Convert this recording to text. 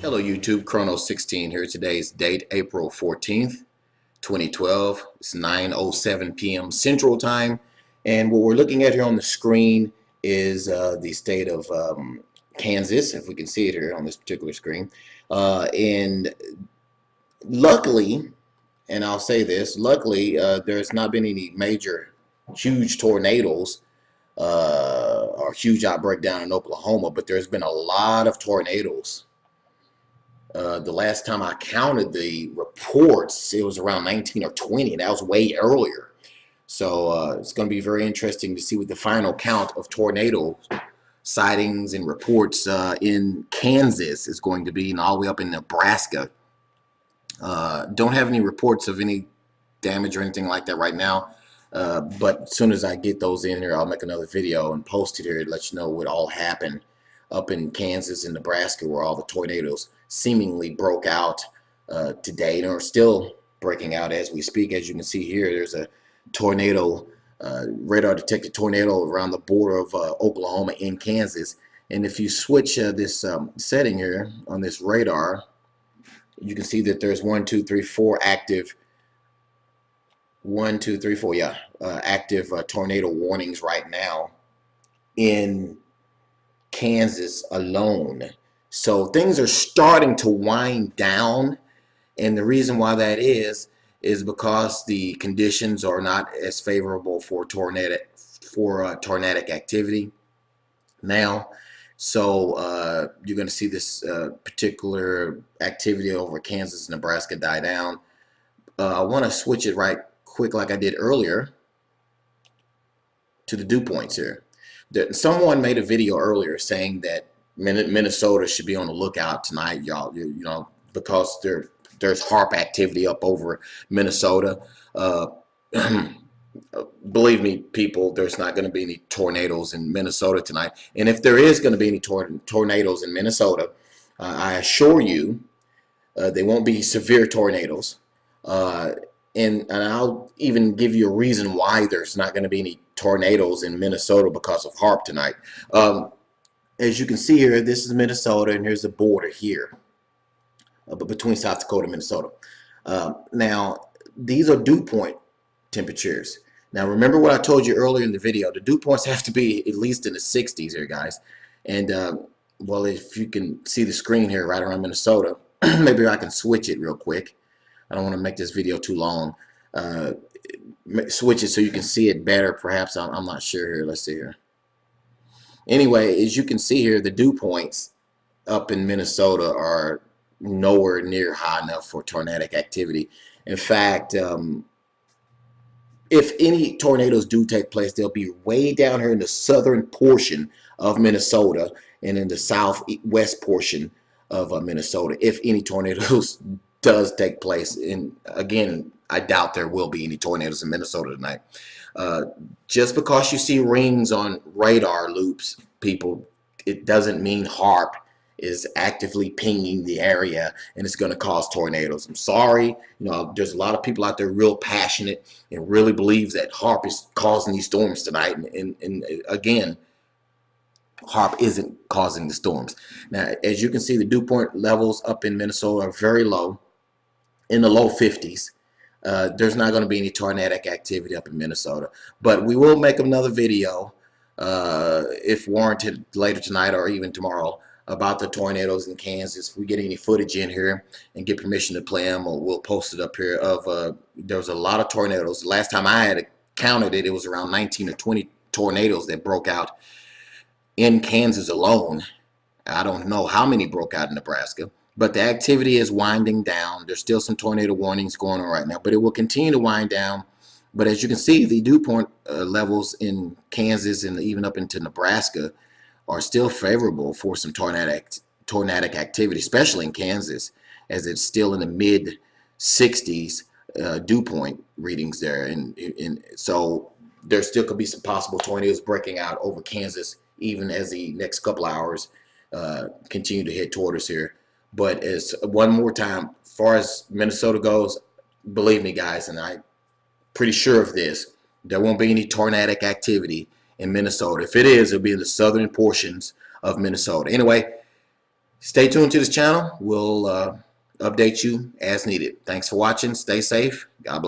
Hello YouTube, Chrono16 here. Today's date, April 14th, 2012. It's 9:07 p.m. Central Time. And what we're looking at here on the screen is the state of Kansas, if we can see it here on this particular screen. And luckily, and I'll say this, luckily there's not been any major huge tornadoes or huge outbreak down in Oklahoma, but there's been a lot of tornadoes. The last time I counted the reports, it was around 19 or 20, and that was way earlier. So it's going to be very interesting to see what the final count of tornado sightings and reports in Kansas is going to be, and all the way up in Nebraska. Don't have any reports of any damage or anything like that right now. But as soon as I get those in here, I'll make another video and post it here to let you know what all happened up in Kansas and Nebraska, where all the tornadoes seemingly broke out today and are still breaking out as we speak. As you can see here, there's a tornado, radar detected tornado around the border of Oklahoma in Kansas. And if you switch this setting here on this radar, you can see that there's 1, 2, 3, 4 active. 1, 2, 3, 4, yeah, active tornado warnings right now in Kansas alone. So things are starting to wind down, and the reason why that is because the conditions are not as favorable for tornadic activity now. So you're going to see this particular activity over Kansas, Nebraska die down. I want to switch it right quick, like I did earlier, to the dew points here. Someone made a video earlier saying that Minnesota should be on the lookout tonight, y'all. You know, because there's HARP activity up over Minnesota. Believe me, people, there's not going to be any tornadoes in Minnesota tonight. And if there is going to be any tornadoes in Minnesota, I assure you, they won't be severe tornadoes. And I'll even give you a reason why there's not going to be any tornadoes in Minnesota because of HARP tonight. As you can see here, this is Minnesota, and here's the border here between South Dakota and Minnesota. Now, these are dew point temperatures. Now, remember what I told you earlier in the video. The dew points have to be at least in the 60s here, guys. And, well, if you can see the screen here right around Minnesota, maybe I can switch it real quick. I don't want to make this video too long. Switch it so you can see it better, perhaps. I'm not sure here. Let's see here. Anyway, as you can see here, the dew points up in Minnesota are nowhere near high enough for tornadic activity. In fact, if any tornadoes do take place, they'll be way down here in the southern portion of Minnesota and in the southwest portion of Minnesota, if any tornadoes does take place. And again, I doubt there will be any tornadoes in Minnesota tonight. Just because you see rings on radar loops, people, it doesn't mean HARP is actively pinging the area and it's going to cause tornadoes. I'm sorry, you know, there's a lot of people out there real passionate and really believes that HARP is causing these storms tonight. And again, HARP isn't causing the storms. Now, as you can see, the dew point levels up in Minnesota are very low, in the low 50s. There's not going to be any tornadic activity up in Minnesota, but we will make another video if warranted later tonight or even tomorrow about the tornadoes in Kansas. If we get any footage in here and get permission to play them, we'll post it up here. There was a lot of tornadoes. Last time I had counted it, it was around 19 or 20 tornadoes that broke out in Kansas alone. I don't know how many broke out in Nebraska. But the activity is winding down. There's still some tornado warnings going on right now, but it will continue to wind down. But as you can see, the dew point levels in Kansas and even up into Nebraska are still favorable for some tornadic activity, especially in Kansas, as it's still in the mid 60s dew point readings there. And so there still could be some possible tornadoes breaking out over Kansas, even as the next couple hours continue to head toward us here. But as one more time, as far as Minnesota goes, believe me, guys, and I'm pretty sure of this, there won't be any tornadic activity in Minnesota. If it is, it'll be in the southern portions of Minnesota. Anyway, Stay tuned to this channel. We'll update you as needed. Thanks for watching. Stay safe. God bless.